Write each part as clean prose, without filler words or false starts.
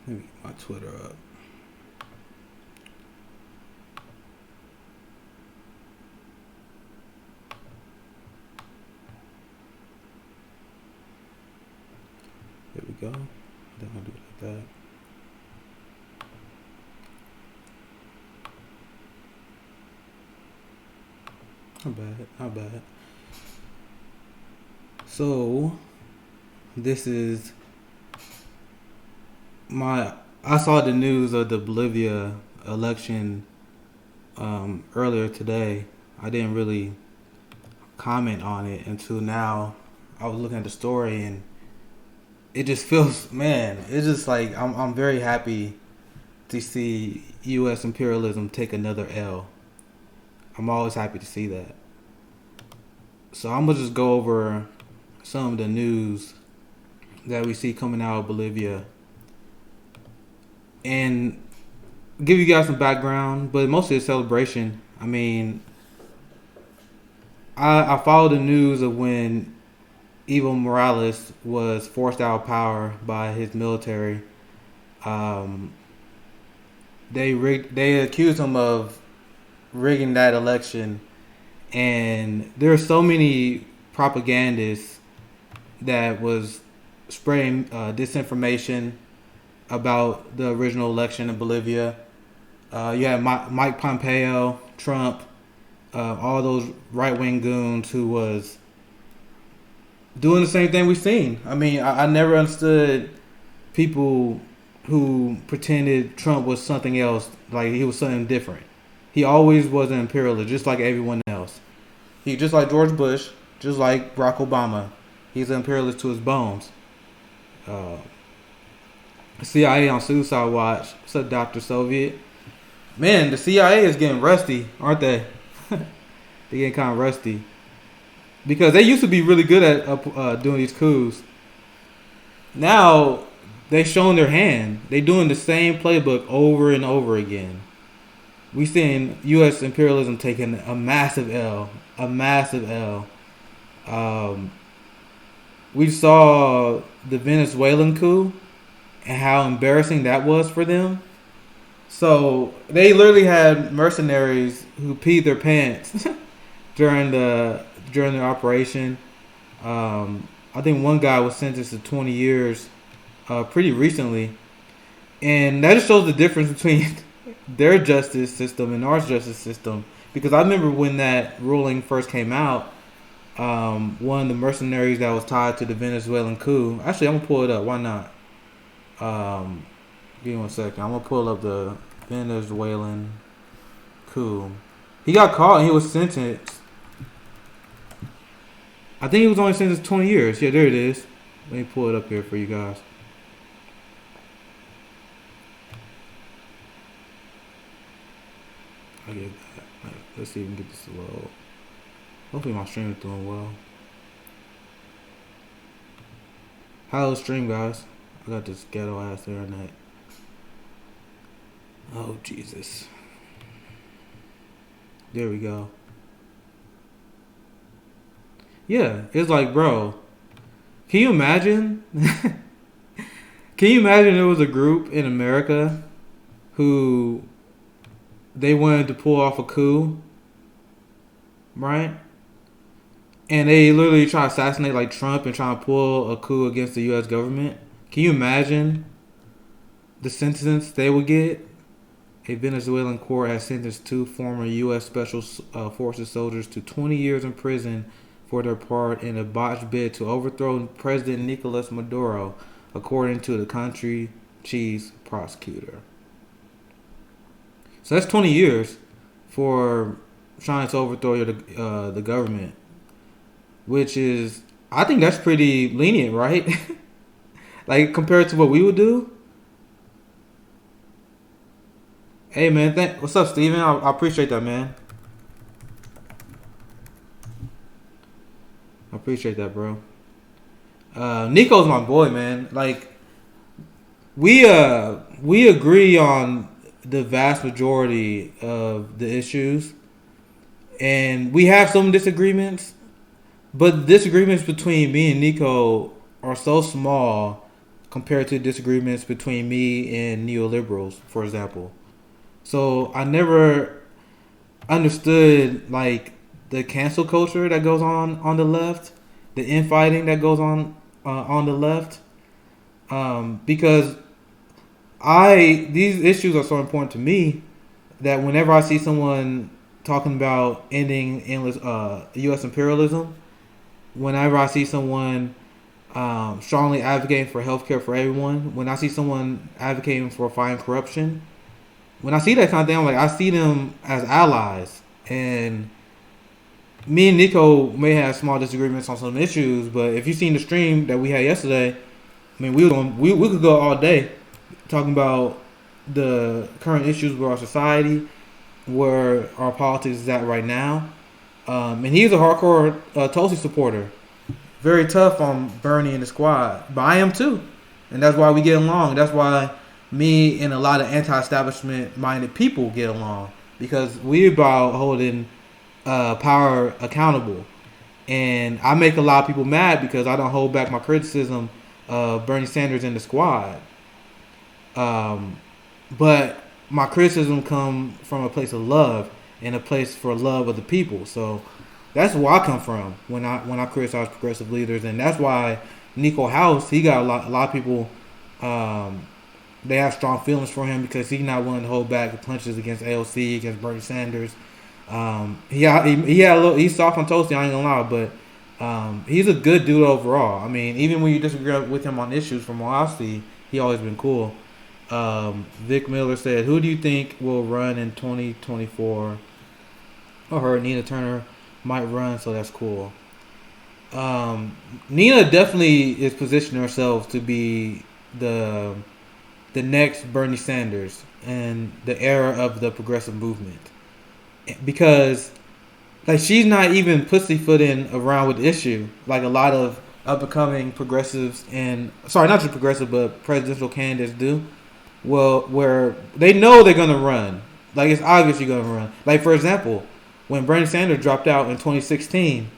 Let me get my Twitter up. There we go. Then I'll do it like that. Not bad. So, this is I saw the news of the Bolivia election earlier today. I didn't really comment on it until now. I was looking at the story and it just feels, man, it's just like I'm very happy to see U.S. imperialism take another L. I'm always happy to see that. So I'm gonna just go over some of the news that we see coming out of Bolivia and give you guys some background, but mostly a celebration. I mean, I followed the news of when Evo Morales was forced out of power by his military. They accused him of rigging that election, and there are so many propagandists that was spreading disinformation about the original election in Bolivia. You had Mike Pompeo, Trump, all those right-wing goons who was doing the same thing we've seen. I mean, I never understood people who pretended Trump was something else, like he was something different. He always was an imperialist, just like everyone else. He just like George Bush, just like Barack Obama. He's an imperialist to his bones. CIA on suicide watch. What's up, Dr. Soviet? Man, the CIA is getting rusty, aren't they? They're getting kind of rusty. Because they used to be really good at doing these coups. Now, they've shown their hand. They're doing the same playbook over and over again. We've seen U.S. imperialism taking a massive L. A massive L. We saw the Venezuelan coup and how embarrassing that was for them. So they literally had mercenaries who peed their pants during their operation. I think one guy was sentenced to 20 years pretty recently, and that just shows the difference between their justice system and our justice system. Because I remember when that ruling first came out, one of the mercenaries that was tied to the Venezuelan coup. Actually, I'm gonna pull it up. Why not? Give me 1 second. I'm gonna pull up the Venezuelan coup. He got caught and he was sentenced. I think he was only sentenced 20 years. Yeah, there it is. Let me pull it up here for you guys. I get that. Let's see if we can get this to load. Hopefully my stream is doing well. Hello stream, guys. I got this ghetto ass internet. Oh Jesus. There we go. Yeah, it's like, bro, can you imagine? Can you imagine there was a group in America who they wanted to pull off a coup, right? And they literally try to assassinate like Trump and try to pull a coup against the U.S. government. Can you imagine the sentence they would get? A Venezuelan court has sentenced 2 former U.S. Special Forces soldiers to 20 years in prison for their part in a botched bid to overthrow President Nicolas Maduro, according to the country chief's prosecutor. So that's 20 years for trying to overthrow the government, which is, I think that's pretty lenient, right? Like compared to what we would do. Hey man, what's up, Steven? I appreciate that, man. I appreciate that, bro. Nico's my boy, man. Like we agree on the vast majority of the issues, and we have some disagreements, but the disagreements between me and Nico are so small. compared to disagreements between me and neoliberals, for example. So I never understood like the cancel culture that goes on the left, the infighting that goes on the left, because I these issues are so important to me that whenever I see someone talking about ending endless U.S. imperialism, whenever I see someone strongly advocating for healthcare for everyone, when I see someone advocating for fighting corruption, when I see that kind of thing, I'm like, I see them as allies. And me and Nico may have small disagreements on some issues, but if you seen the stream that we had yesterday, I mean, we could go all day talking about the current issues with our society, where our politics is at right now. And he's a hardcore Tulsi supporter. Very tough on Bernie and the squad, but I am too, and that's why we get along. That's why me and a lot of anti-establishment minded people get along, because we about holding power accountable. And I make a lot of people mad because I don't hold back my criticism of Bernie Sanders and the squad. But my criticism come from a place of love and a place for love of the people. So that's where I come from when I criticize progressive leaders, and that's why Nico House, he got a lot of people. They have strong feelings for him because he's not willing to hold back the punches against AOC, against Bernie Sanders. He had a little, he's soft on Toasty, I ain't gonna lie, but he's a good dude overall. I mean, even when you disagree with him on issues, from what I see, he always been cool. Vic Miller said, "Who do you think will run in 2024?" I heard Nina Turner might run, so that's cool. Nina definitely is positioning herself to be the next Bernie Sanders and the era of the progressive movement, because like she's not even pussyfooting around with the issue like a lot of up and coming progressives, and sorry, not just progressive but presidential candidates do. Well, where they know they're gonna run, like it's obvious you're gonna run. Like for example, when Bernie Sanders dropped out in 2016,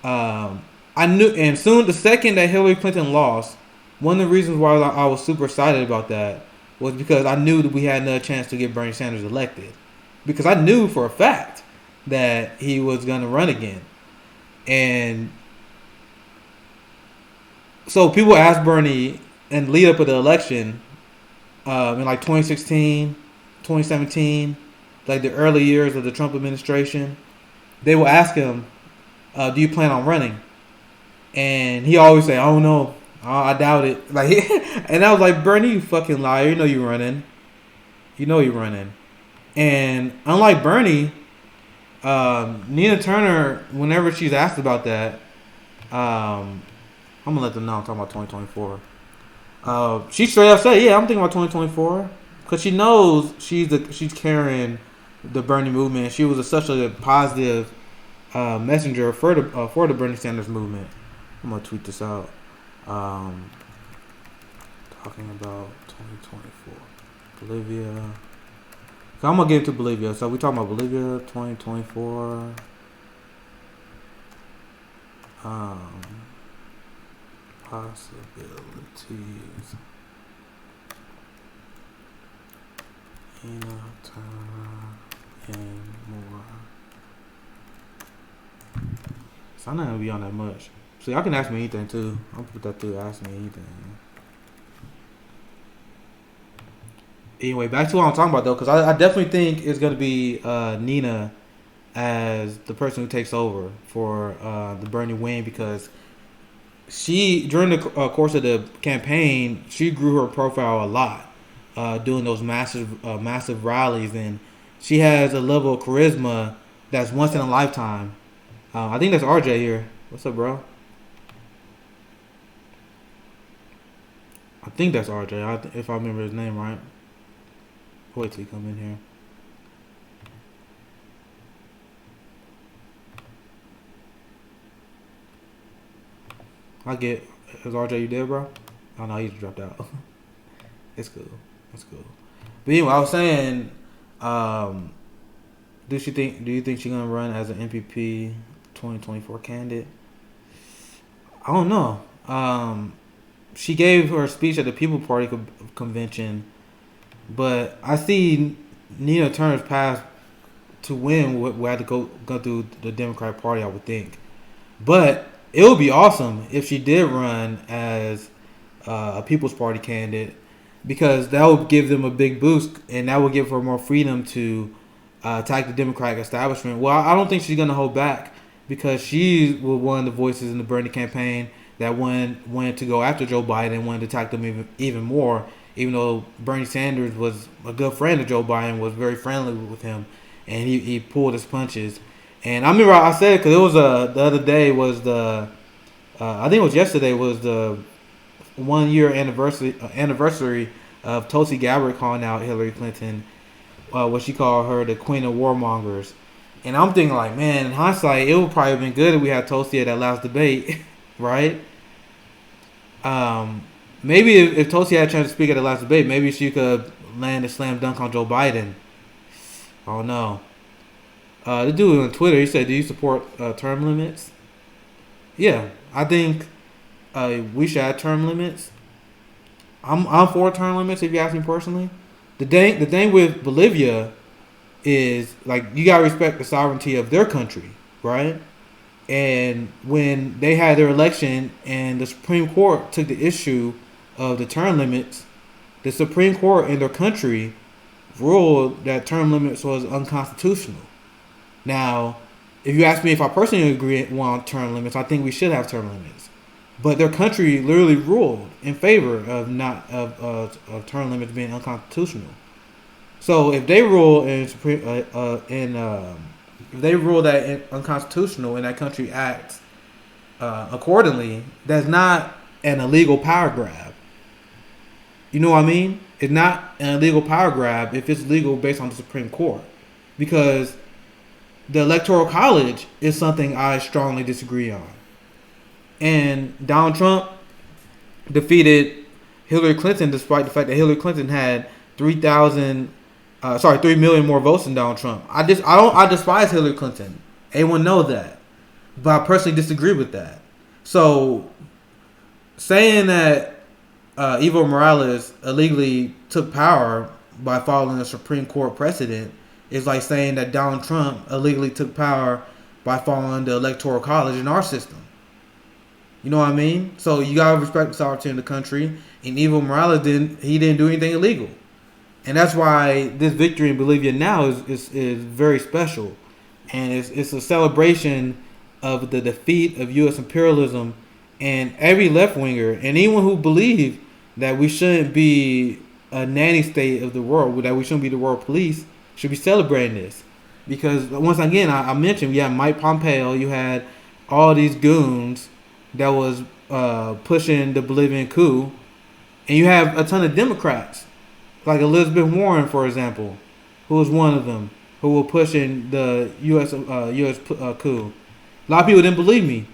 I knew, and soon the second that Hillary Clinton lost, one of the reasons why I was super excited about that was because I knew that we had another chance to get Bernie Sanders elected, because I knew for a fact that he was gonna run again, and so people asked Bernie and lead up to the election in like 2016, 2017, like the early years of the Trump administration, they will ask him, "Do you plan on running?" And he always say, "I don't know. I doubt it." Like, and I was like, "Bernie, you fucking liar! You know you're running. You know you're running." And unlike Bernie, Nina Turner, whenever she's asked about that, I'm gonna let them know I'm talking about 2024. She straight up said, "Yeah, I'm thinking about 2024," because she knows she's carrying the Bernie movement. She was such a positive messenger for the Bernie Sanders movement. I'm gonna tweet this out. Talking about 2024 Bolivia. So I'm gonna get into Bolivia. So we talking about Bolivia 2024. Possibilities. And more. So I'm not gonna be on that much. So y'all can ask me anything too. I'll put that through. Ask me anything. Anyway, back to what I'm talking about though, because I definitely think it's gonna be Nina as the person who takes over for the Bernie win, because she, during the course of the campaign, she grew her profile a lot, doing those massive rallies, and she has a level of charisma that's once in a lifetime. I think that's RJ here. What's up, bro? I think that's RJ, if I remember his name right. Wait till he come in here. I get. Is RJ you there, bro? Oh no, he just dropped out. It's cool. It's cool. But anyway, I was saying, do you think she's gonna run as an MPP 2024 candidate? I don't know. she gave her speech at the People Party convention, but I see Nina Turner's path to win would have to go through the Democratic Party, I would think. But it would be awesome if she did run as a People's Party candidate, because that would give them a big boost, and that would give her more freedom to attack the Democratic establishment. Well, I don't think she's going to hold back, because she was one of the voices in the Bernie campaign that wanted to go after Joe Biden and wanted to attack them even more, even though Bernie Sanders was a good friend of Joe Biden, was very friendly with him, and he pulled his punches. And I remember I said, because it was the other day was the, I think it was yesterday, was the 1 year anniversary of Tulsi Gabbard calling out Hillary Clinton, what she called her the queen of warmongers. And I'm thinking, like, man, in hindsight, it would probably have been good if we had Tulsi at that last debate, right? Maybe if Tulsi had a chance to speak at the last debate, maybe she could land a slam dunk on Joe Biden. I don't know. The dude on Twitter, he said, "Do you support term limits?" Yeah, I think we should have term limits. I'm for term limits if you ask me personally. The thing with Bolivia is, like, you gotta respect the sovereignty of their country, right? And when they had their election and the Supreme Court took the issue of the term limits, the Supreme Court in their country ruled that term limits was unconstitutional. Now, if you ask me if I personally agree on term limits, I think we should have term limits. But their country literally ruled in favor of term limits being unconstitutional. So if they rule if they rule that unconstitutional and that country acts accordingly, that's not an illegal power grab. You know what I mean? It's not an illegal power grab if it's legal based on the Supreme Court, because the Electoral College is something I strongly disagree on. And Donald Trump defeated Hillary Clinton despite the fact that Hillary Clinton had 3 million more votes than Donald Trump. I despise Hillary Clinton. Everyone knows that. But I personally disagree with that. So saying that Evo Morales illegally took power by following a Supreme Court precedent is like saying that Donald Trump illegally took power by following the Electoral College in our system. You know what I mean? So you gotta respect the sovereignty of the country. And Evo Morales didn't do anything illegal, and that's why this victory in Bolivia now is very special, and it's a celebration of the defeat of U.S. imperialism. And every left winger and anyone who believes that we shouldn't be a nanny state of the world, that we shouldn't be the world police, should be celebrating this. Because once again, I mentioned, you had Mike Pompeo, you had all these goons that was pushing the Bolivian coup, and you have a ton of Democrats like Elizabeth Warren, for example, who was one of them, who were pushing the U.S. coup. A lot of people didn't believe me,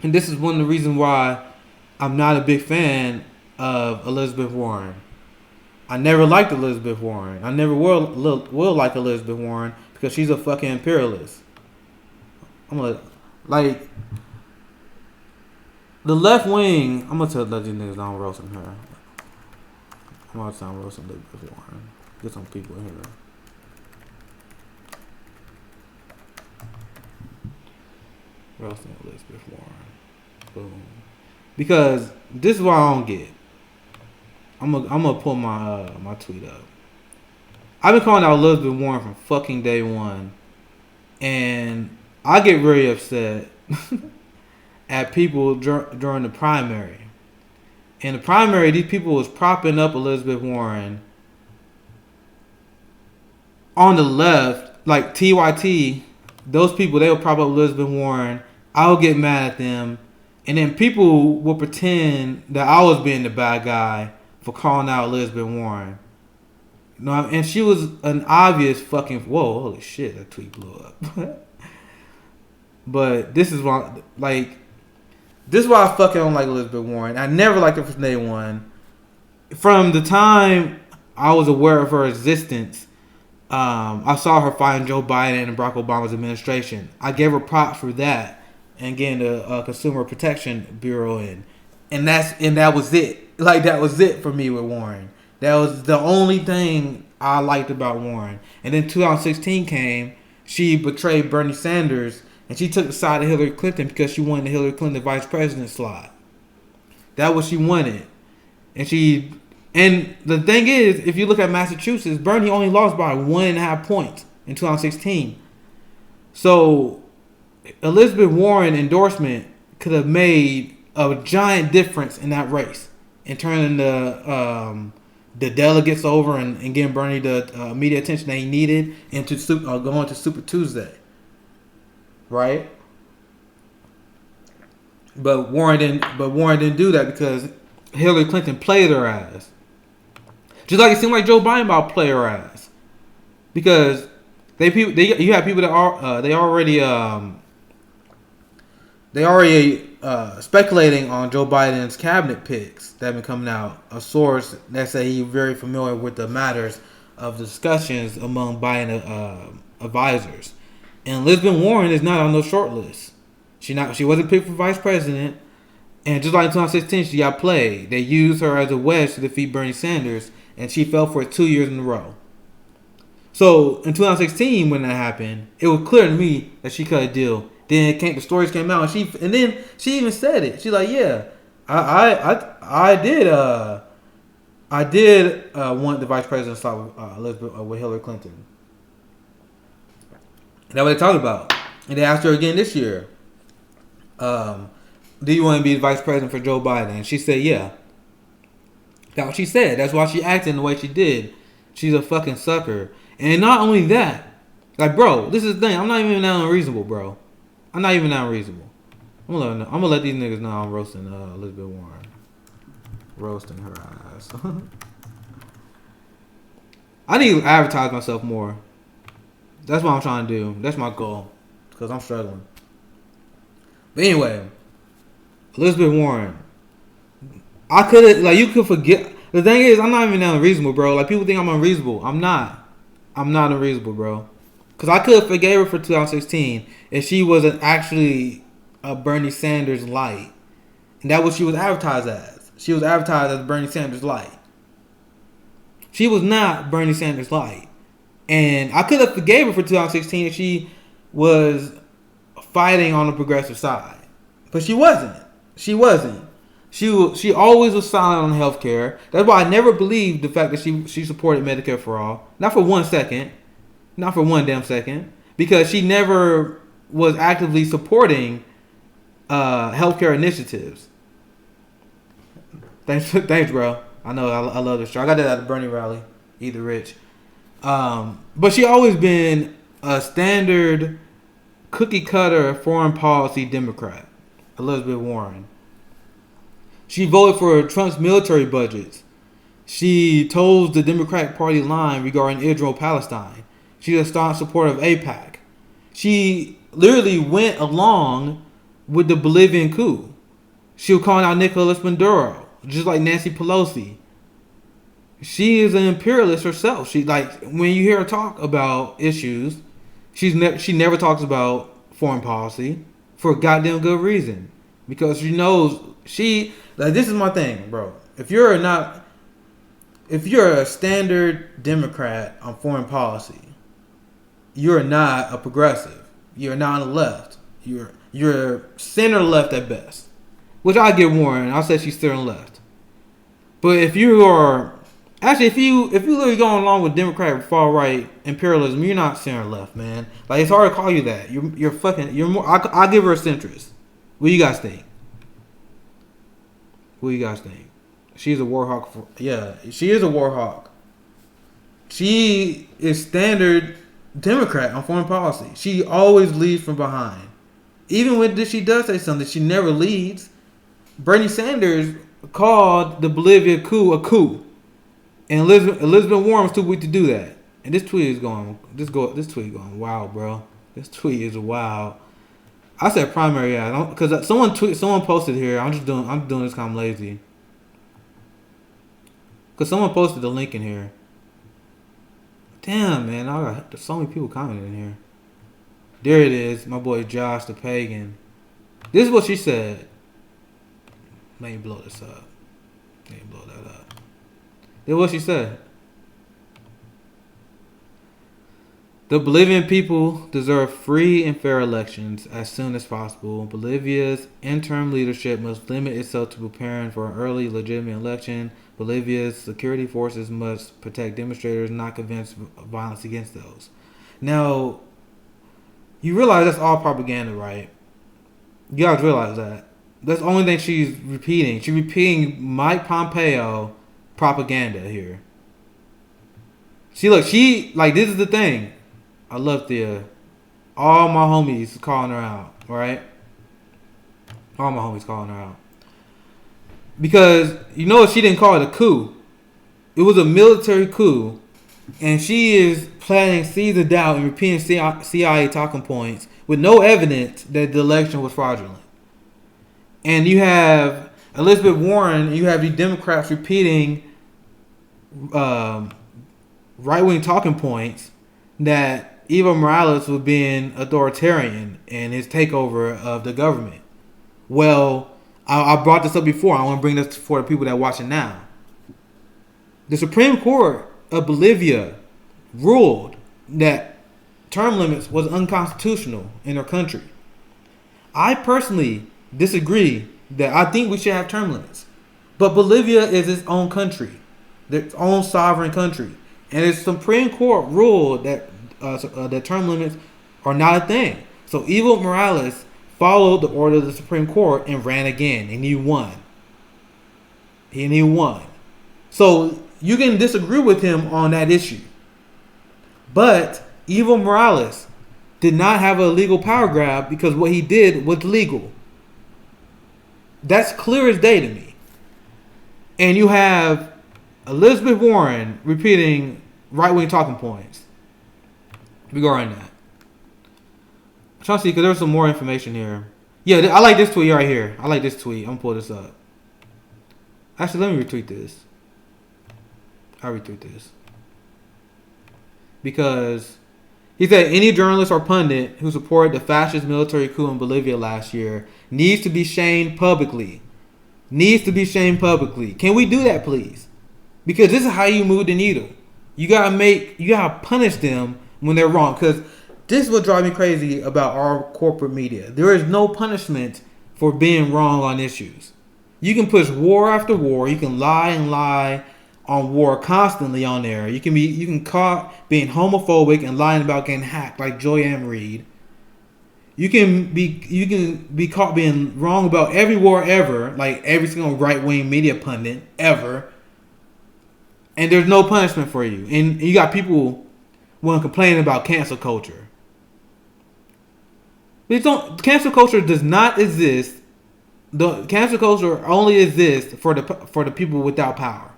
and this is one of the reasons why I'm not a big fan of Elizabeth Warren. I never liked Elizabeth Warren. I never will like Elizabeth Warren, because she's a fucking imperialist. Like, the left wing, I'm gonna let these niggas know I'm roasting her. I'm gonna sound roasting Elizabeth Warren. Get some people in here. Roasting Elizabeth Warren. Boom. Because this is what I don't get. I'm gonna pull my my tweet up. I've been calling out Elizabeth Warren from fucking day one, and I get very upset at people during the primary. In the primary, these people was propping up Elizabeth Warren. On the left, like TYT, those people, they would prop up Elizabeth Warren. I would get mad at them, and then people would pretend that I was being the bad guy for calling out Elizabeth Warren. You know, and she was an obvious fucking, whoa, holy shit, that tweet blew up. But this is why, like, this is why I fucking don't like Elizabeth Warren. I never liked her from day one. From the time I was aware of her existence, I saw her fighting Joe Biden and Barack Obama's administration. I gave her props for that, and getting the Consumer Protection Bureau in. and that was it. Like that was it for me with Warren. That was the only thing I liked about Warren. And then 2016 came. She betrayed Bernie Sanders, and she took the side of Hillary Clinton because she wanted the Hillary Clinton vice president slot. That was what she wanted, and the thing is, if you look at Massachusetts, Bernie only lost by 1.5 points in 2016. So Elizabeth Warren endorsement could have made a giant difference in that race in turning the delegates over and getting Bernie the media attention that he needed into going to Super Tuesday, right? But Warren didn't do that because Hillary Clinton played her ass. Just like it seemed like Joe Biden about to play her ass, because you have people that are they already speculating on Joe Biden's cabinet picks that have been coming out. A source that say he's very familiar with the matters of discussions among Biden advisors, and Elizabeth Warren is not on those short lists. She wasn't picked for vice president, and just like in 2016, she got played. They used her as a wedge to defeat Bernie Sanders, and she fell for it 2 years in a row. So in 2016, when that happened, it was clear to me that she cut a deal. Then the stories came out, and then she even said it. She's like, "Yeah, I did want the vice president to stop with Hillary Clinton." That's what they talked about, and they asked her again this year. Do you want to be the vice president for Joe Biden? And she said, yeah. That's what she said. That's why she acted the way she did. She's a fucking sucker. And not only that, like, bro, this is the thing. I'm not even that unreasonable, bro. I'm not even that unreasonable. I'm gonna let these niggas know I'm roasting Elizabeth Warren. Roasting her ass. I need to advertise myself more. That's what I'm trying to do. That's my goal. Because I'm struggling. But anyway, Elizabeth Warren. You could forget. The thing is, I'm not even that unreasonable, bro. Like, people think I'm unreasonable. I'm not. I'm not unreasonable, bro. Because I could have forgave her for 2016 if she wasn't actually a Bernie Sanders light. And that's what she was advertised as. She was advertised as Bernie Sanders light. She was not Bernie Sanders light. And I could have forgave her for 2016 if she was fighting on the progressive side. But she wasn't. She wasn't. She always was silent on healthcare. That's why I never believed the fact that she supported Medicare for all. Not for 1 second. Not for one damn second. Because she never was actively supporting healthcare initiatives. Thanks, bro. I know I love this show. I got that at the Bernie rally. Either rich. But she always been a standard cookie cutter foreign policy Democrat. Elizabeth Warren. She voted for Trump's military budgets. She toes the Democratic Party line regarding Israel-Palestine. She's a staunch supporter of AIPAC. She literally went along with the Bolivian coup. She was calling out Nicolas Maduro, just like Nancy Pelosi. She is an imperialist herself. She, like, when you hear her talk about issues, she never talks about foreign policy for a goddamn good reason, because she knows this is my thing, bro. If you're a standard Democrat on foreign policy, you're not a progressive. You're not on the left. You're center left at best, which I give Warren. I'll say she's center left. But if you are actually, if you literally going along with Democratic far right imperialism, you're not center left, man. Like, it's hard to call you that. You're more. I'll give her a centrist. What do you guys think? What do you guys think? She's a war hawk. Yeah, she is a war hawk. She is standard Democrat on foreign policy. She always leads from behind. Even when she does say something, she never leads. Bernie Sanders called the Bolivia coup a coup, and Elizabeth Warren was too weak to do that. And this tweet is going. This tweet going wild, bro. This tweet is wild. I said primary ad because someone posted here. I'm doing this because I'm lazy. Because someone posted the link in here. Damn, man, there's so many people commenting in here. There it is, my boy Josh the Pagan. This is what she said. Let me blow this up. Let me blow that up. Then what she said. The Bolivian people deserve free and fair elections as soon as possible. Bolivia's interim leadership must limit itself to preparing for an early, legitimate election. Bolivia's security forces must protect demonstrators, not convince violence against those. Now, you realize that's all propaganda, right? You guys realize that. That's the only thing she's repeating. She's repeating Mike Pompeo propaganda here. This is the thing. I love Thea. All my homies calling her out, right? All my homies calling her out. Because, she didn't call it a coup. It was a military coup. And she is planting seeds of doubt and repeating CIA talking points with no evidence that the election was fraudulent. And you have Elizabeth Warren, you have the Democrats repeating right-wing talking points that Evo Morales was being authoritarian in his takeover of the government. Well, I brought this up before. I want to bring this for the people that are watching now. The Supreme Court of Bolivia ruled that term limits was unconstitutional in their country. I personally disagree that I think we should have term limits. But Bolivia is its own country, its own sovereign country. And the Supreme Court ruled that term limits are not a thing. So Evo Morales followed the order of the Supreme Court and ran again, and he won. So you can disagree with him on that issue. But Evo Morales did not have a legal power grab because what he did was legal. That's clear as day to me. And you have Elizabeth Warren repeating right-wing talking points. We go around that. I'm trying to see because there's some more information here. Yeah, I like this tweet right here. I'm going to pull this up. Actually, let me retweet this. I'll retweet this. Because he said any journalist or pundit who supported the fascist military coup in Bolivia last year needs to be shamed publicly. Can we do that, please? Because this is how you move the needle. You gotta punish them when they're wrong. Because this is what drives me crazy about our corporate media. There is no punishment for being wrong on issues. You can push war after war. You can lie and lie on war constantly on there. You can caught being homophobic and lying about getting hacked like Joy-Ann Reid. You can be caught being wrong about every war ever, like every single right-wing media pundit ever. And there's no punishment for you. And you got people want to complain about cancel culture. Cancel culture does not exist. The cancel culture only exists for the people without power.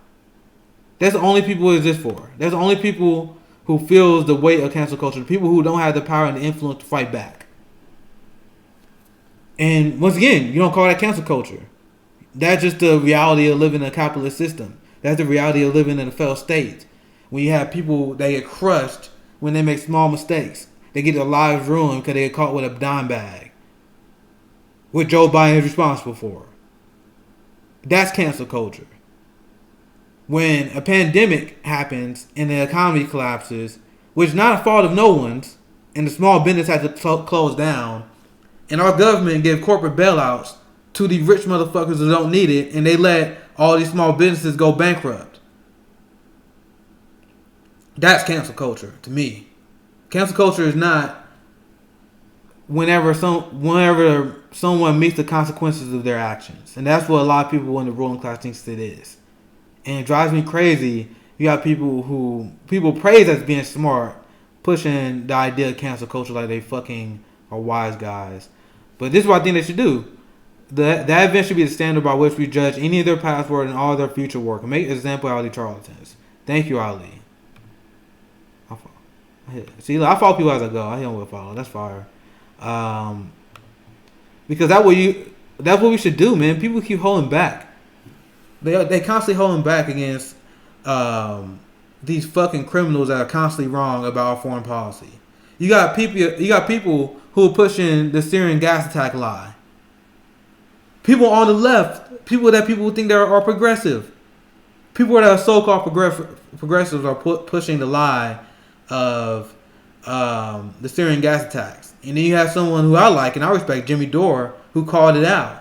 That's the only people it exists for. That's the only people who feels the weight of cancel culture. The people who don't have the power and the influence to fight back. And once again, you don't call that cancel culture. That's just the reality of living in a capitalist system. That's the reality of living in a failed state. When you have people that get crushed when they make small mistakes. They get their lives ruined because they get caught with a dime bag. What Joe Biden is responsible for. That's cancel culture. When a pandemic happens and the economy collapses, which is not a fault of no one's, and the small business has to close down, and our government give corporate bailouts to the rich motherfuckers who don't need it, and they let all these small businesses go bankrupt. That's cancel culture to me. Cancel culture is not whenever someone meets the consequences of their actions. And that's what a lot of people in the ruling class thinks it is. And it drives me crazy. You got people praise as being smart, pushing the idea of cancel culture like they fucking are wise guys. But this is what I think they should do. That event should be the standard by which we judge any of their past work and all of their future work. And make an example out of the charlatans. Thank you, Ali. See, I follow people as I go. I don't follow. That's fire. Because that's what we should do, man. People keep holding back. They constantly holding back against these fucking criminals that are constantly wrong about our foreign policy. You got people who are pushing the Syrian gas attack lie. People on the left people that people think that are progressive. People that are so-called progressives are pushing the lie of the Syrian gas attacks. And then you have someone who I like and I respect, Jimmy Dore, who called it out.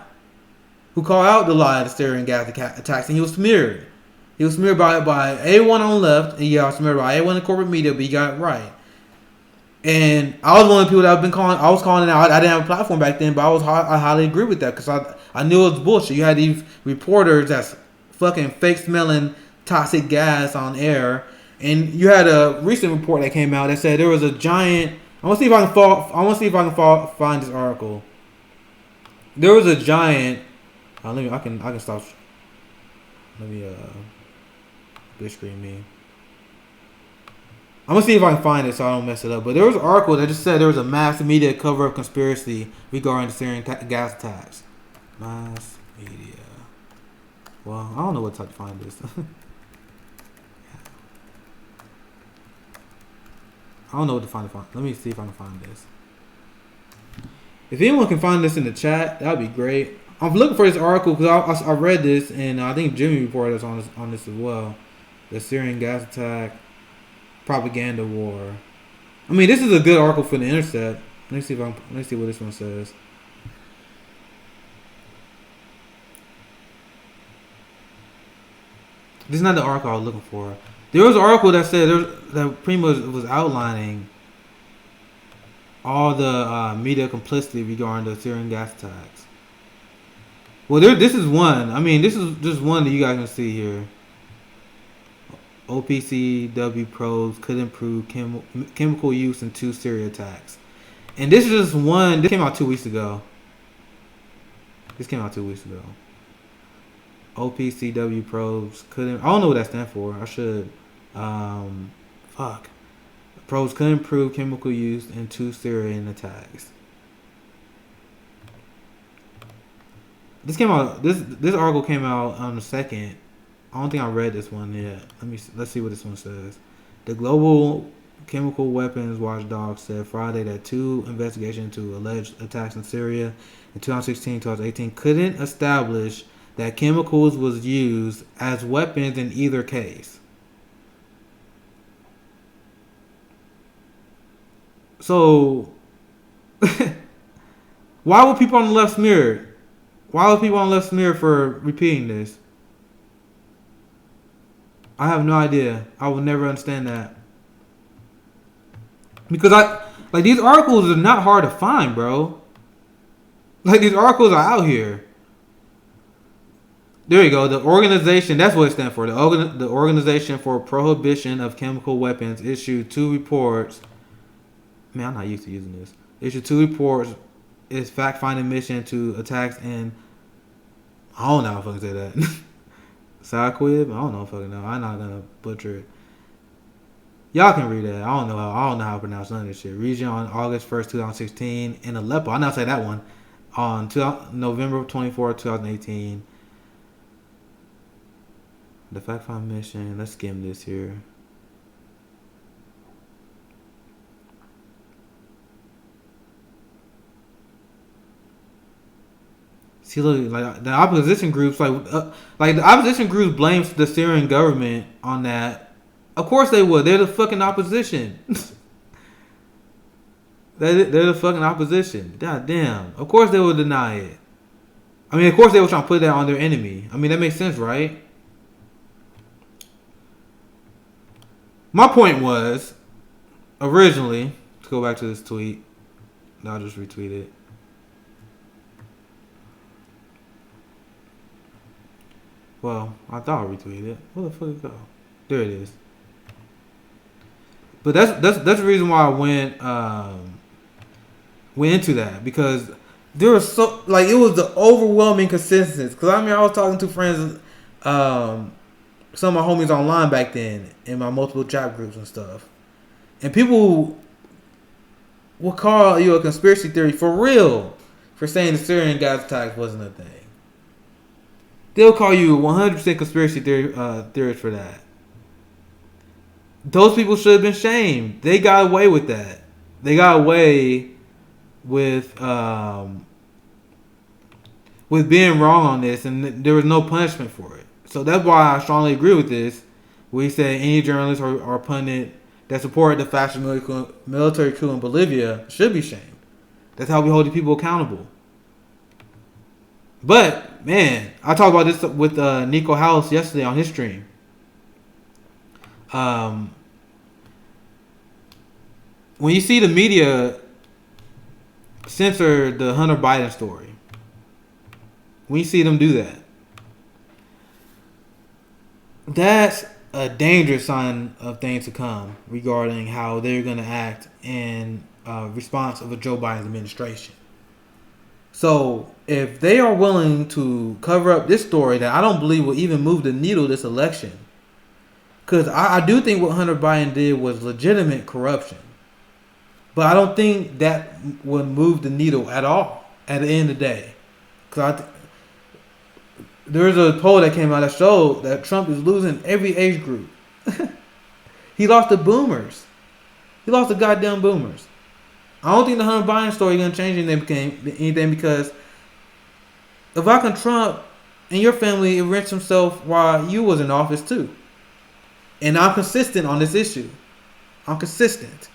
Who called out the lie of the Syrian gas attacks, and he was smeared. He was smeared by everyone on the left, and he was smeared by everyone in the corporate media, but he got it right. And I was one of the people that have been calling. I was calling it out. I didn't have a platform back then, but I highly agree with that because I knew it was bullshit. You had these reporters that's fucking fake smelling toxic gas on air, and you had a recent report that came out that said there was a giant. I want to see if I can find this article. There was a giant. I can stop. Let me big screen me. I'm gonna see if I can find it so I don't mess it up. But there was an article that just said there was a mass media cover of conspiracy regarding the Syrian gas attacks. Mass media. Well, I don't know what type to find this. I don't know what to find. Let me see if I can find this. If anyone can find this in the chat, that would be great. I'm looking for this article because I read this, and I think Jimmy reported us on this as well. The Syrian gas attack, propaganda war. I mean, this is a good article for the Intercept. Let me see what this one says. This is not the article I was looking for. There was an article that said that pretty much was outlining all the media complicity regarding the Syrian gas attacks. Well, this is one. I mean, this is just one that you guys can see here. OPCW probes could improve chemical use in 2 Syria attacks. And this is just one. This came out 2 weeks ago. OPCW probes couldn't. I don't know what that stands for. I should. Probes could improve chemical use in 2 Syrian attacks. This came out. This article came out on the 2nd. I don't think I read this one yet. Let's see what this one says. The Global Chemical Weapons Watchdog said Friday that 2 investigations into alleged attacks in Syria in 2016-2018 couldn't establish that chemicals was used as weapons in either case. So, why were people on the left smeared? Why were people on the left smeared for repeating this? I have no idea. I will never understand that. Because these articles are not hard to find, bro. Like, these articles are out here. There you go. The organization, that's what it stands for. The Organization for Prohibition of Chemical Weapons issued 2 reports. Man, I'm not used to using this. Issued 2 reports. Its fact-finding mission to attacks in, I don't know if I can say that. Saquib? I don't know if I know. I'm not gonna butcher it. Y'all can read that. I don't know how to pronounce none of this shit. Region on August 1st, 2016 in Aleppo. I know say that one. On November 24th, 2018. The fact-finding mission. Let's skim this here. See, look, like the opposition groups, like the opposition groups blames the Syrian government on that. Of course they would. They're the fucking opposition. They're the fucking opposition. God damn. Of course they would deny it. I mean, of course they were trying to put that on their enemy. I mean, that makes sense, right? My point was, originally, to go back to this tweet, I'll just retweet it. Well, I thought I retweeted it. Where the fuck did it go? There it is. But that's the reason why I went into that, because there was it was the overwhelming consensus. Because I mean, I was talking to friends, some of my homies online back then in my multiple chat groups and stuff, and people will call you a conspiracy theory for real for saying the Syrian gas attacks wasn't a thing. They'll call you 100% conspiracy theorist for that. Those people should have been shamed. They got away with that. They got away with with being wrong on this, and there was no punishment for it. So that's why I strongly agree with this. We say any journalist or pundit that supported the fascist military coup in Bolivia should be shamed. That's how we hold the people accountable. But man, I talked about this with Nico House yesterday on his stream. When you see the media censor the Hunter Biden story, when you see them do that, that's a dangerous sign of things to come regarding how they're going to act in response of a Joe Biden administration. So if they are willing to cover up this story that I don't believe will even move the needle this election, because I do think what Hunter Biden did was legitimate corruption, but I don't think that would move the needle at all at the end of the day. Because there's a poll that came out that showed that Trump is losing every age group. He lost the boomers. He lost the goddamn boomers. I don't think the Hunter Biden story is going to change anything because Ivanka Trump and your family enriched himself while you was in office too. And I'm consistent on this issue. I'm consistent.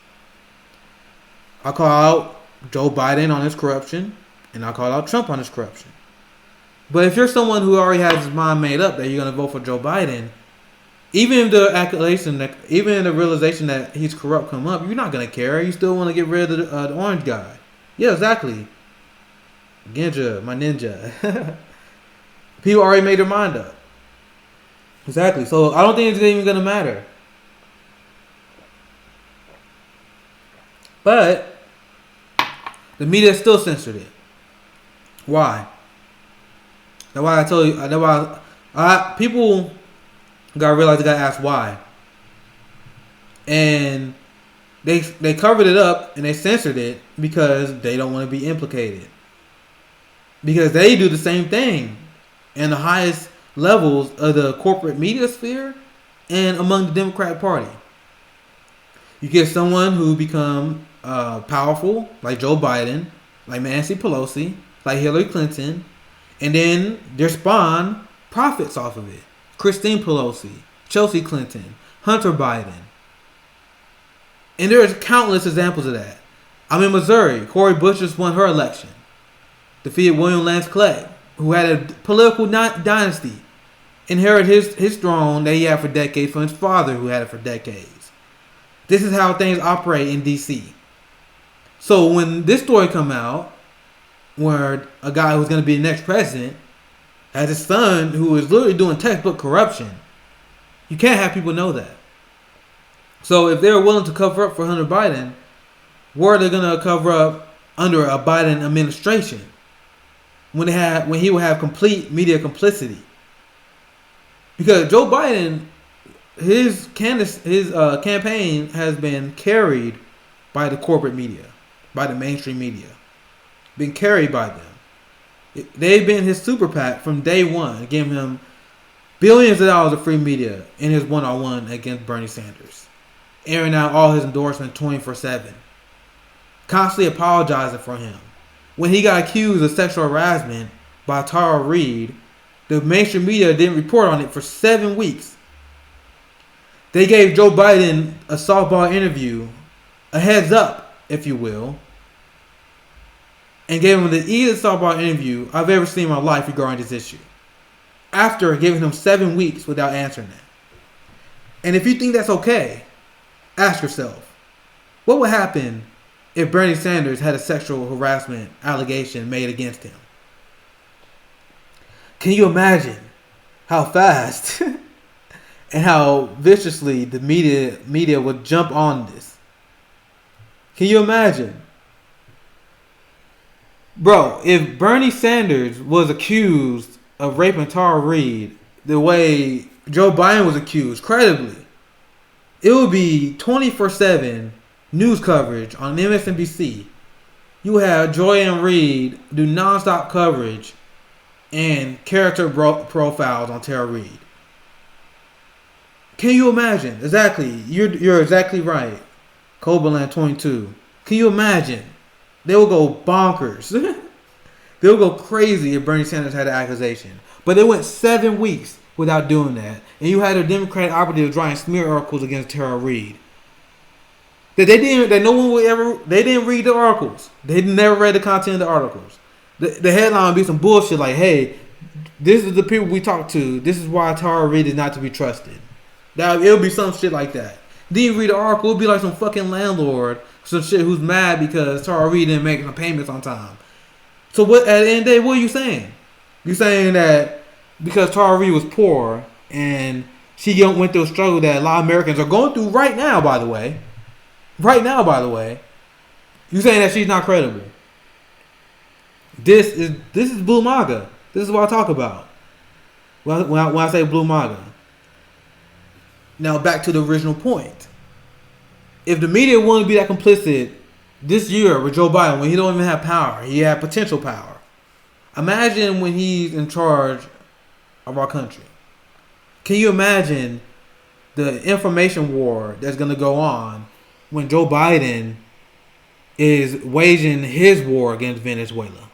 I call out Joe Biden on his corruption, and I call out Trump on his corruption. But if you're someone who already has his mind made up that you're going to vote for Joe Biden, even if the realization that he's corrupt come up, you're not going to care. You still want to get rid of the orange guy. Yeah, exactly. Genja, my ninja. People already made their mind up. Exactly. So I don't think it's even going to matter. But the media still censored it. Why? That's why I told you. That's why people gotta realize they gotta ask why. And they covered it up and they censored it because they don't want to be implicated. Because they do the same thing in the highest levels of the corporate media sphere and among the Democratic Party. You get someone who become powerful, like Joe Biden, like Nancy Pelosi, like Hillary Clinton, and then their spawn profits off of it. Christine Pelosi, Chelsea Clinton, Hunter Biden. And there's countless examples of that. I'm in Missouri. Cori Bush just won her election. Defeated William Lance Clay, who had a political dynasty. Inherited his throne that he had for decades from his father, who had it for decades. This is how things operate in D.C. So when this story come out, where a guy who's going to be the next president has his son who is literally doing textbook corruption, you can't have people know that. So if they're willing to cover up for Hunter Biden, where are they going to cover up under a Biden administration when he will have complete media complicity? Because Joe Biden, his campaign has been carried by the corporate media, by the mainstream media. Been carried by them. They've been his super PAC from day one, giving him billions of dollars of free media in his one-on-one against Bernie Sanders, airing out all his endorsements 24/7, constantly apologizing for him. When he got accused of sexual harassment by Tara Reid, the mainstream media didn't report on it for 7 weeks. They gave Joe Biden a softball interview, a heads up, if you will, and gave him the easiest softball interview I've ever seen in my life regarding this issue. After giving him 7 weeks without answering that. And if you think that's okay, ask yourself, what would happen if Bernie Sanders had a sexual harassment allegation made against him? Can you imagine how fast and how viciously the media would jump on this? Can you imagine? Bro, if Bernie Sanders was accused of raping Tara Reid the way Joe Biden was accused, credibly, it would be 24/7 news coverage on MSNBC. You have Joy-Ann Reid do nonstop coverage and character profiles on Tara Reid. Can you imagine? Exactly. You're exactly right. Cobaland 22. Can you imagine? They will go bonkers. They'll go crazy if Bernie Sanders had an accusation. But they went 7 weeks without doing that. And you had a Democratic operative drawing smear articles against Tara Reid. That no one would ever, they didn't read the articles. They never read the content of the articles. The headline would be some bullshit like, hey, this is the people we talk to. This is why Tara Reid is not to be trusted. It'll be some shit like that. Then you read the article, it'll be like some fucking landlord, some shit who's mad because Tara Reid didn't make some payments on time. So what? At the end of the day, what are you saying? You're saying that because Tara Reid was poor and she went through a struggle that a lot of Americans are going through right now, by the way. Right now, by the way. You're saying that she's not credible. This is Blue MAGA. This is what I talk about when I say Blue MAGA. Now back to the original point. If the media want to be that complicit this year with Joe Biden, when he don't even have power, he had potential power. Imagine when he's in charge of our country. Can you imagine the information war that's going to go on when Joe Biden is waging his war against Venezuela?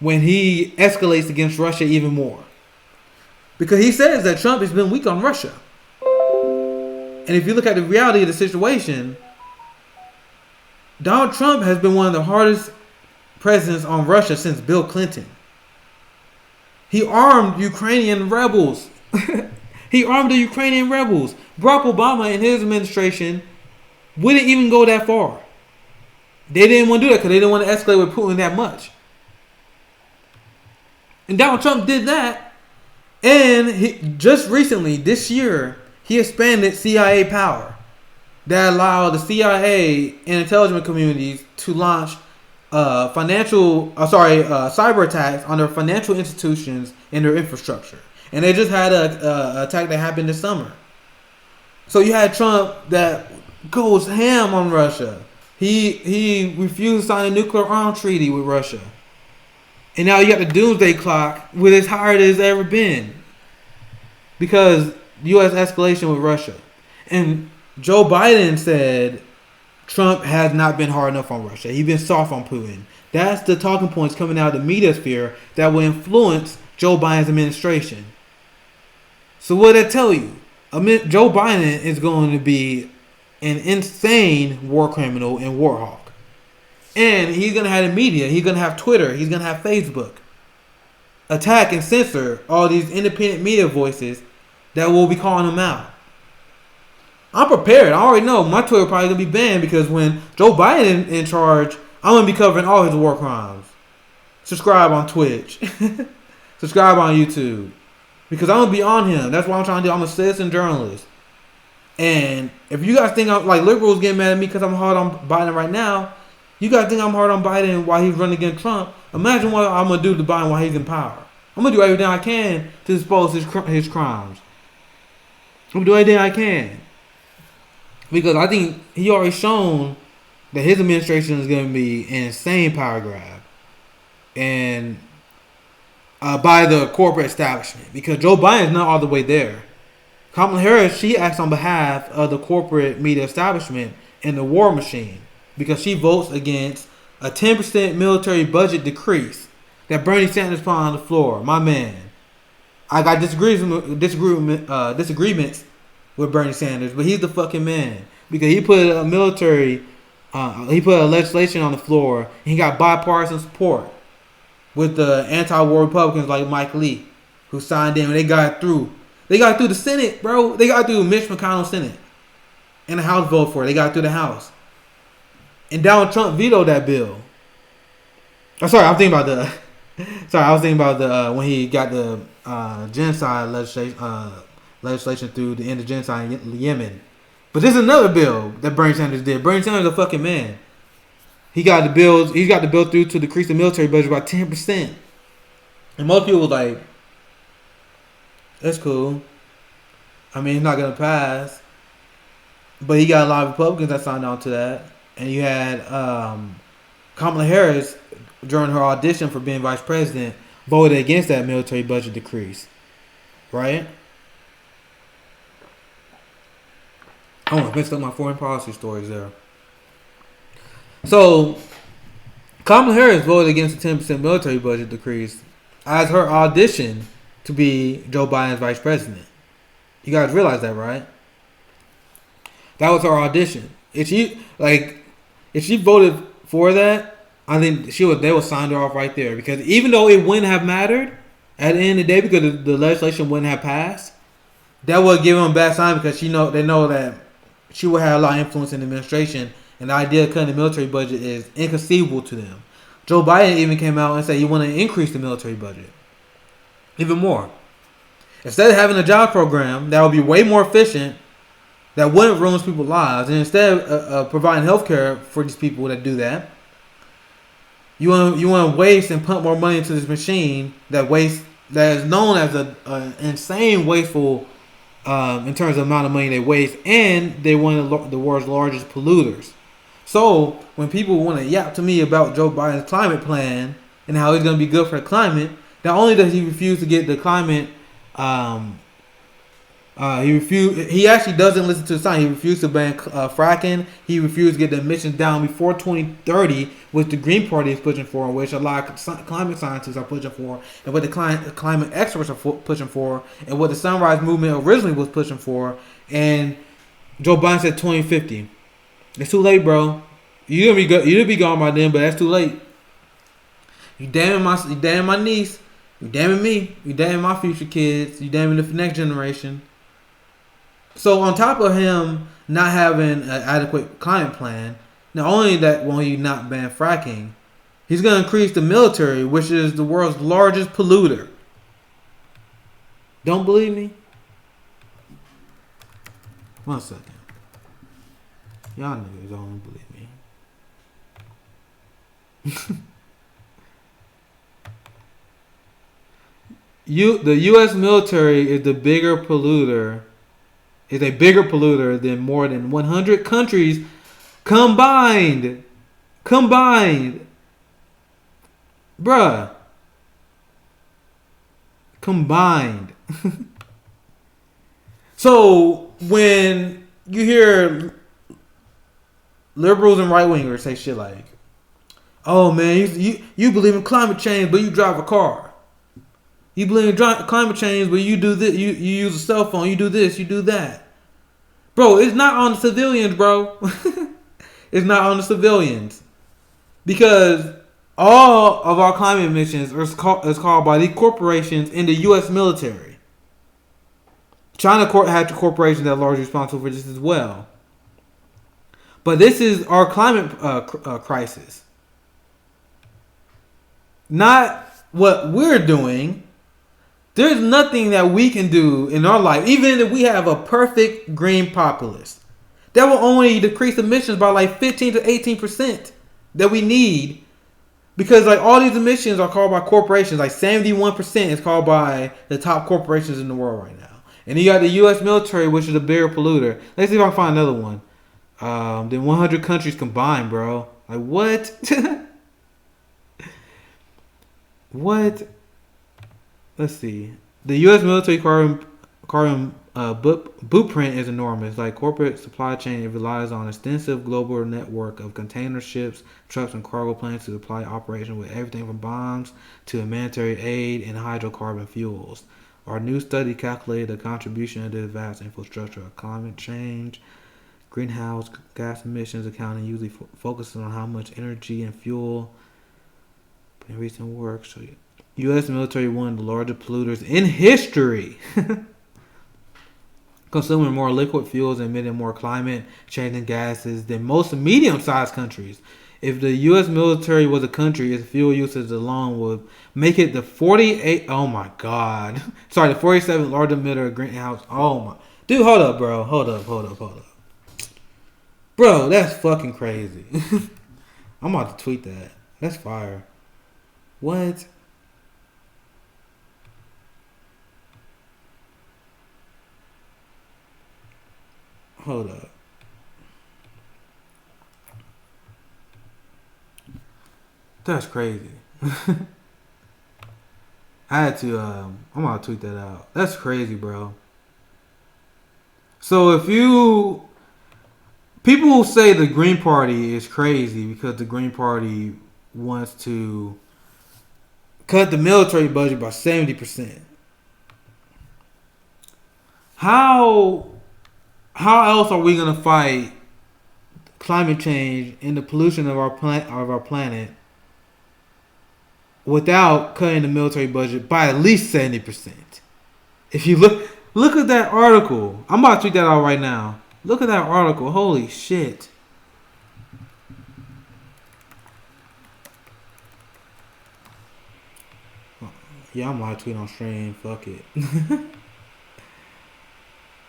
When he escalates against Russia even more. Because he says that Trump has been weak on Russia. And if you look at the reality of the situation, Donald Trump has been one of the hardest presidents on Russia since Bill Clinton. He armed Ukrainian rebels. He armed the Ukrainian rebels. Barack Obama and his administration wouldn't even go that far. They didn't want to do that because they didn't want to escalate with Putin that much. And Donald Trump did that. And just recently, this year, he expanded CIA power that allowed the CIA and intelligence communities to launch cyber attacks on their financial institutions and their infrastructure. And they just had a attack that happened this summer. So you had Trump that goes ham on Russia. He refused to sign a nuclear arms treaty with Russia. And now you got the doomsday clock with as high as it's ever been. Because U.S. escalation with Russia. And Joe Biden said Trump has not been hard enough on Russia. He's been soft on Putin. That's the talking points coming out of the media sphere that will influence Joe Biden's administration. So what did that tell you? Joe Biden is going to be an insane war criminal and war hawk. And he's going to have the media. He's going to have Twitter. He's going to have Facebook. Attack and censor all these independent media voices that will be calling him out. I'm prepared. I already know my Twitter probably going to be banned because when Joe Biden in charge, I'm going to be covering all his war crimes. Subscribe on Twitch. Subscribe on YouTube. Because I'm going to be on him. That's what I'm trying to do. I'm a citizen journalist. And if you guys think I'm like liberals getting mad at me because I'm hard on Biden right now, you guys think I'm hard on Biden while he's running against Trump. Imagine what I'm going to do to Biden while he's in power. I'm going to do everything I can to expose his crimes. I'm going to do everything I can. Because I think he already shown that his administration is going to be an insane power grab. And by the corporate establishment. Because Joe Biden is not all the way there. Kamala Harris, she acts on behalf of the corporate media establishment and the war machine. Because she votes against a 10% military budget decrease that Bernie Sanders put on the floor. My man. I got disagreements with Bernie Sanders, but he's the fucking man. Because he put a legislation on the floor, and he got bipartisan support with the anti-war Republicans like Mike Lee, who signed in, and they got through. They got through the Senate, bro. They got through Mitch McConnell's Senate. And the House voted for it. They got through the House. And Donald Trump vetoed that bill. I was thinking about the when he got the genocide legislation through the end of genocide in Yemen. But this is another bill that Bernie Sanders did. Bernie Sanders is a fucking man. He got the bill through to decrease the military budget by 10%. And most people was like, that's cool. I mean, it's not gonna pass. But he got a lot of Republicans that signed on to that. And you had Kamala Harris, during her audition for being vice president, voted against that military budget decrease. Right? Oh, I messed up my foreign policy stories there. So, Kamala Harris voted against the 10% military budget decrease as her audition to be Joe Biden's vice president. You guys realize that, right? That was her audition. If she voted for that, I think they would sign her off right there. Because even though it wouldn't have mattered at the end of the day, because the legislation wouldn't have passed, that would give them a bad sign because they know that she will have a lot of influence in the administration, and the idea of cutting the military budget is inconceivable to them. Joe Biden even came out and said he wanted to increase the military budget even more. Instead of having a job program that would be way more efficient, that wouldn't ruin people's lives, and instead of providing health care for these people that do that, you want to waste and pump more money into this machine that is known as an insane wasteful in terms of the amount of money they waste, and they're one of the world's largest polluters. So when people want to yap to me about Joe Biden's climate plan and how he's going to be good for the climate, not only does he refuse to get the climate, he actually doesn't listen to the science. He refused to ban fracking. He refused to get the emissions down before 2030, which the Green Party is pushing for, which a lot of climate scientists are pushing for, and what the climate experts are pushing for, and what the Sunrise Movement originally was pushing for. And Joe Biden said 2050. It's too late, bro. You'll be gone by then, but that's too late. You damning my niece. You damning me. You damning my future kids. You damning the next generation. So on top of him not having an adequate climate plan, not only that will he not ban fracking, he's going to increase the military, which is the world's largest polluter. Don't believe me? 1 second. Y'all niggas don't believe me. The U.S. military is a bigger polluter than more than 100 countries combined. Bruh. Combined. So when you hear liberals and right wingers say shit like, "Oh man, you believe in climate change, but you drive a car. You believe in climate change, but you do this. You use a cell phone. You do this. You do that." Bro, it's not on the civilians, bro. It's not on the civilians, because all of our climate emissions is caused by these corporations in the U.S. military. China has corporations that are largely responsible for this as well. But this is our climate crisis. Not what we're doing. There's nothing that we can do in our life, even if we have a perfect green populace, that will only decrease emissions by like 15 to 18% that we need. Because like all these emissions are caused by corporations. Like 71% is caused by the top corporations in the world right now. And you got the U.S. military, which is a bigger polluter. Let's see if I can find another one. Then 100 countries combined, bro. Like what? What? Let's see. The U.S. military carbon blueprint is enormous. Like corporate supply chain, it relies on extensive global network of container ships, trucks, and cargo planes to supply operations with everything from bombs to humanitarian aid and hydrocarbon fuels. Our new study calculated the contribution of this vast infrastructure of climate change. Greenhouse gas emissions accounting usually focuses on how much energy and fuel in recent work. So, U.S. military one of the largest polluters in history, consuming more liquid fuels and emitting more climate-changing gases than most medium-sized countries. If the U.S. military was a country, its fuel usage alone would make it the 48. Oh my God! Sorry, the 47th largest emitter of greenhouse. Oh my, dude, hold up, bro. Hold up. Bro, that's fucking crazy. I'm about to tweet that. That's fire. What? Hold up. That's crazy. I had to, I'm gonna tweet that out. That's crazy, bro. So if people will say the Green Party is crazy because the Green Party wants to cut the military budget by 70%. How else are we gonna fight climate change and the pollution of our planet without cutting the military budget by at least 70%? If you look at that article, I'm about to tweet that out right now. Look at that article. Holy shit. Yeah, I'm live tweet on stream. Fuck it.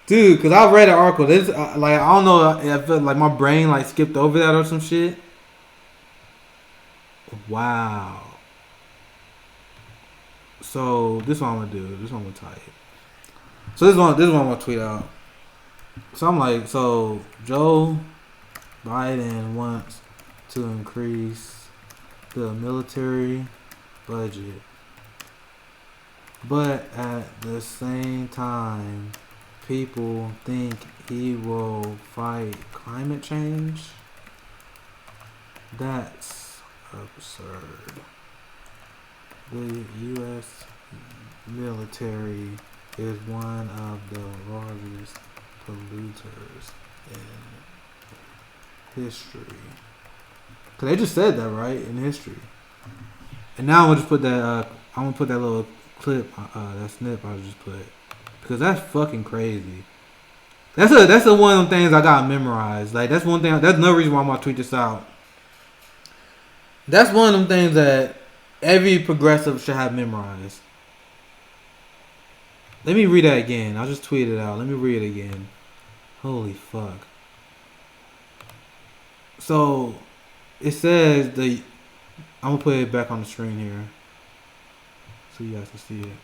Dude, because I read an article. This like, I don't know. I feel like my brain like skipped over that or some shit. Wow. So this is what I'm gonna do. This is what I'm gonna type. So this is what I'm gonna tweet out. So I'm like, so Joe Biden wants to increase the military budget, but at the same time, people think he will fight climate change? That's absurd. The U.S. military is one of the largest polluters in history. Cause they just said that, right, in history. And now I'm gonna just put that. I'm gonna put that little clip, that snip I just put, because that's fucking crazy. That's the one of them things I got memorized. Like that's one thing. That's another reason why I'm gonna tweet this out. That's one of them things that every progressive should have memorized. Let me read that again. I'll just tweet it out. Let me read it again. Holy fuck. So it says I'm gonna put it back on the screen here so you guys can see it.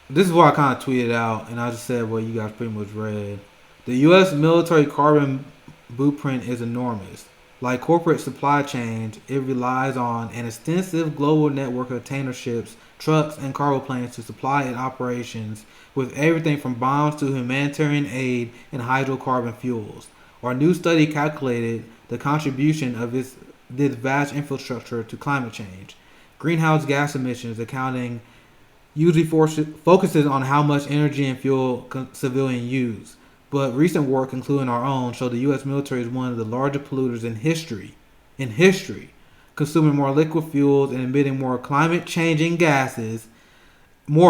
This is what I kind of tweeted out, and I just said what you guys pretty much read. The U.S. military carbon blueprint is enormous. Like corporate supply chains, it relies on an extensive global network of container ships, trucks, and cargo planes to supply its operations with everything from bombs to humanitarian aid and hydrocarbon fuels. Our new study calculated the contribution of this vast infrastructure to climate change. Greenhouse gas emissions accounting usually focuses on how much energy and fuel civilians use. But recent work, including our own, showed the U.S. military is one of the largest polluters in history, consuming more liquid fuels and emitting more climate-changing gases than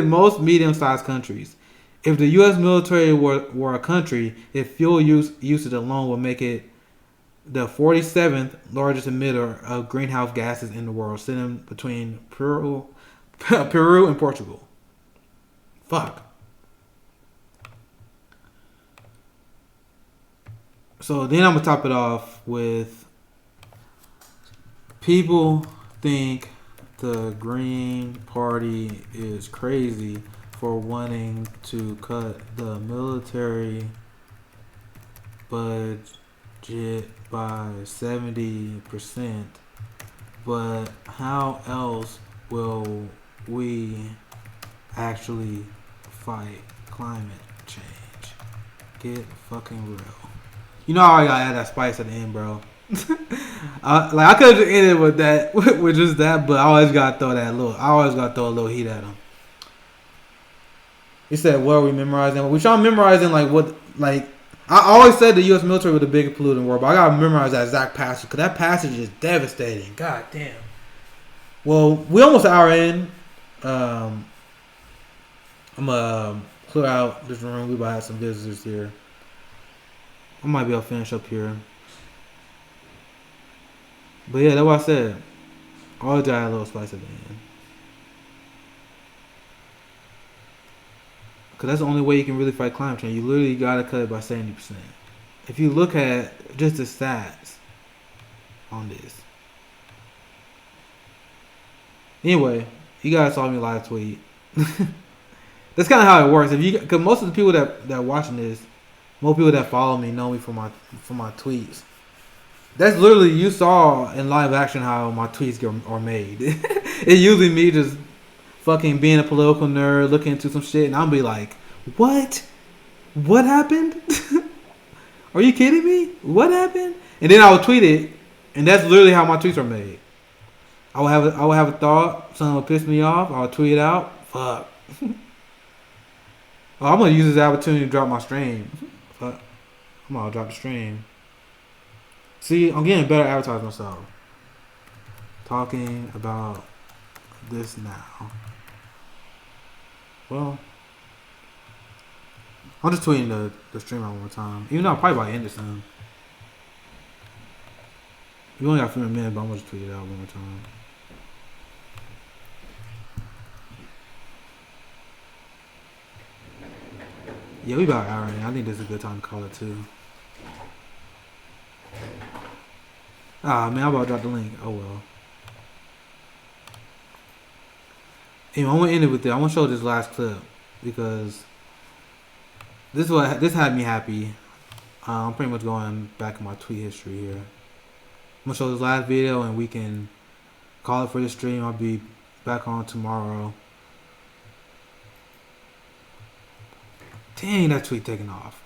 most medium-sized countries. If the U.S. military were a country, its fuel usage alone would make it the 47th largest emitter of greenhouse gases in the world, sitting between Peru and Portugal. Fuck. So then I'm going to top it off with people think the Green Party is crazy for wanting to cut the military budget by 70%, but how else will we actually fight climate change? Get fucking real. You know how I gotta add that spice at the end, bro. I could have just ended with that, with just that, but I always gotta throw a little heat at him. He said, "What are we memorizing? We try memorizing I always said the U.S. military was the biggest polluter in the world, but I gotta memorize that exact passage because that passage is devastating. God damn. Well, we almost an hour in. I'm gonna clear out this room. We about to have some visitors here. I might be able to finish up here. But yeah, that's what I said. Always got a little spice at the end. Because that's the only way you can really fight climate change. You literally got to cut it by 70%. If you look at just the stats on this. Anyway, you guys saw me live tweet. That's kind of how it works. Because most of the people that are watching this, most people that follow me know me from my tweets. That's literally, you saw in live action how my tweets are made. It's usually me just fucking being a political nerd, looking into some shit, and I'll be like, what? What happened? Are you kidding me? What happened? And then I would tweet it, and that's literally how my tweets are made. I would have a thought, something would piss me off. I would tweet it out. Fuck. Oh, I'm gonna use this opportunity to drop my stream. Fuck. I'm gonna drop the stream. See, I'm getting better at advertising myself. Talking about this now. Well, I'm just tweeting the stream out one more time. Even though I'll probably about to end it soon. We only got a few minutes, but I'm gonna just tweet it out one more time. Yeah, we about an hour in. I think this is a good time to call it too. Ah, man, I'm about to drop the link. Oh well. Anyway, I want to end it with this. I want to show this last clip because this had me happy. I'm pretty much going back in my tweet history here. I'm gonna show this last video and we can call it for the stream. I'll be back on tomorrow. Dang, that tweet taking off.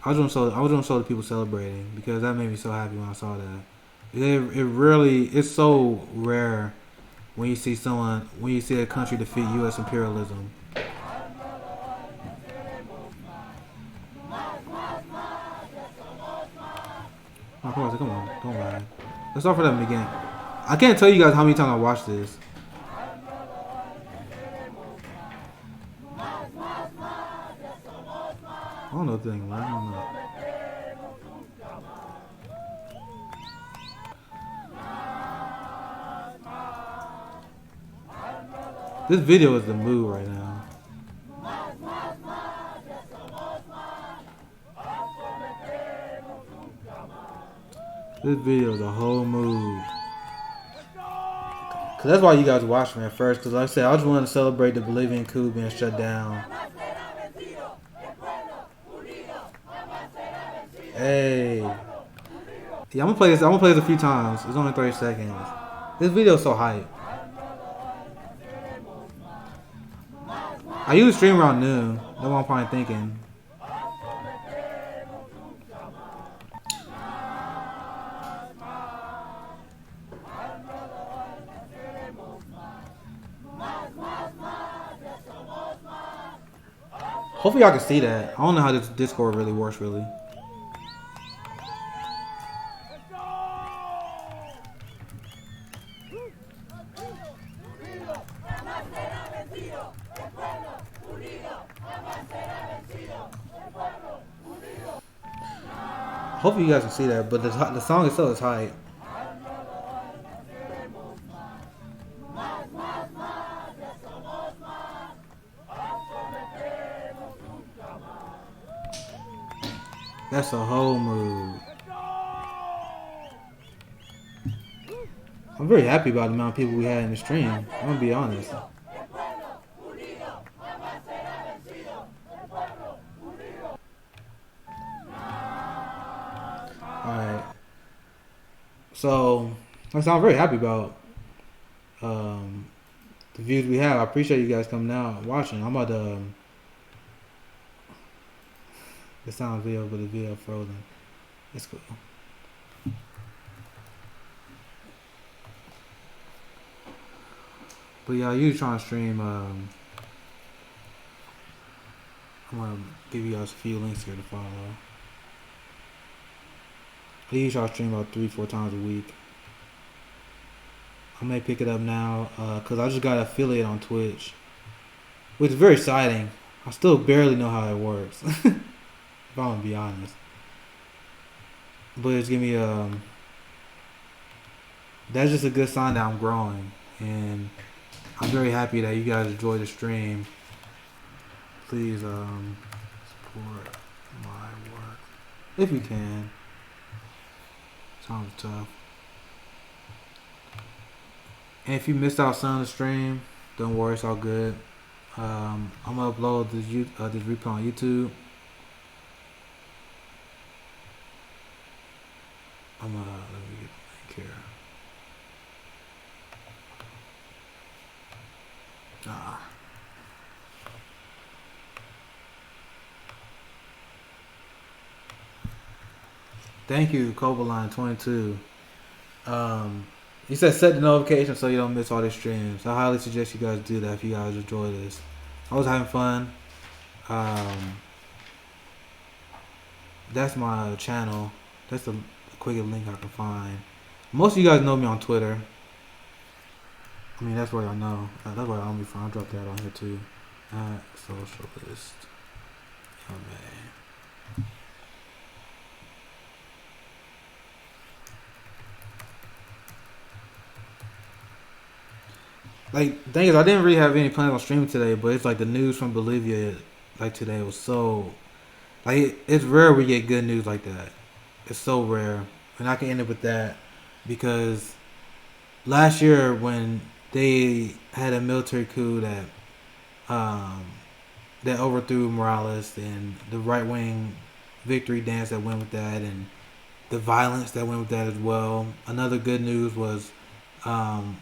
I was gonna show the people celebrating because that made me so happy when I saw that. It's so rare when you see a country defeat U.S. imperialism. Oh, come on, don't lie. Let's start for them again. I can't tell you guys how many times I watched this. I don't know the thing, man. I don't know. This video is the mood right now. This video is a whole mood. Cause that's why you guys watched me at first. Cause like I said, I just wanted to celebrate the Bolivian coup being shut down. Hey. Yeah, I'm gonna play this a few times. It's only 30 seconds. This video is so hype. I usually stream around noon. That's what I'm probably thinking. Hopefully y'all can see that. I don't know how this Discord really works, really. Hopefully you guys can see that, but the song itself is hype. That's a whole mood. I'm very happy about the amount of people we had in the stream. I'm gonna be honest. Alright. So, I'm very happy about the views we have. I appreciate you guys coming out and watching. I'm about to the sound video, but the video frozen. It's cool. But yeah, you trying to stream. I'm gonna give you guys a few links here to follow. I usually try to stream about 3-4 times a week. I may pick it up now because I just got an affiliate on Twitch, which is very exciting. I still barely know how it works. If I'm gonna be honest, but it's giving me that's just a good sign that I'm growing, and I'm very happy that you guys enjoy the stream. Please support my work if you can. Sounds tough. And if you missed out some of the stream, don't worry, it's all good. I'm gonna upload this replay on YouTube. Let me get the link here. Thank you, Cobaline22. Um, he said set the notification so you don't miss all the streams. I highly suggest you guys do that if you guys enjoy this. I was having fun. Um, that's my channel. That's the quickest link I can find. Most of you guys know me on Twitter. I mean, that's where y'all know. That's where I'm from. I'll drop that on here too. Socialist. Oh, man. Like, the thing is, I didn't really have any plans on streaming today, but it's like the news from Bolivia, like today, was so like it's rare we get good news like that. It's so rare, and I can end it with that because last year when they had a military coup um, that overthrew Morales and the right wing victory dance that went with that and the violence that went with that as well. Another good news was um,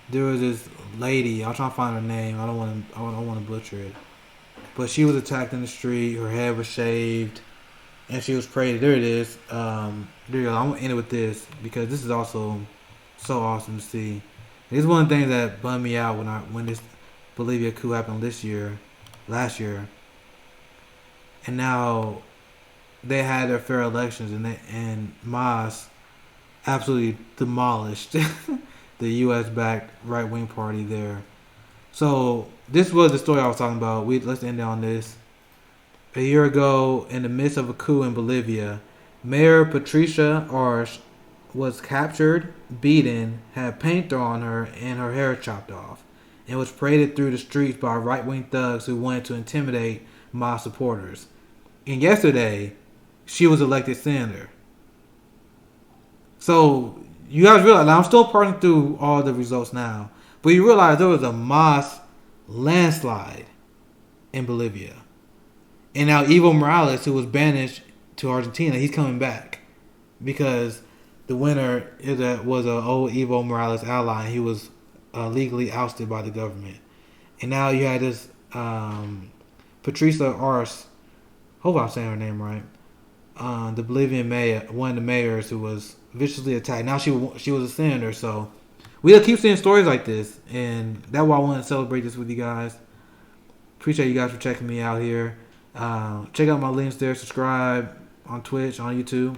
there was this lady. I'm trying to find her name. I don't want to butcher it. But she was attacked in the street. Her head was shaved, and she was paraded. There it is. There you go. I'm gonna end it with this because this is also so awesome to see. This is one of the things that bummed me out when this Bolivia coup happened last year, and now they had their fair elections, and Mas absolutely demolished the U.S. backed right wing party there. So this was the story I was talking about. Let's end it on this. A year ago, in the midst of a coup in Bolivia, Mayor Patricia Arce was captured, beaten, had paint thrown on her, and her hair chopped off, and was paraded through the streets by right wing thugs who wanted to intimidate my supporters. And yesterday, she was elected senator. So you guys realize, now I'm still parsing through all the results now, but you realize there was a mass landslide in Bolivia. And now Evo Morales, who was banished to Argentina, he's coming back because the winner was an old Evo Morales ally. He was legally ousted by the government. And now you had this Patricia Arce, hope I'm saying her name right, the Bolivian mayor, one of the mayors who was viciously attacked. Now she was a senator, so we'll keep seeing stories like this, and that's why I want to celebrate this with you guys. Appreciate you guys for checking me out here. Check out my links there. Subscribe on Twitch, on YouTube.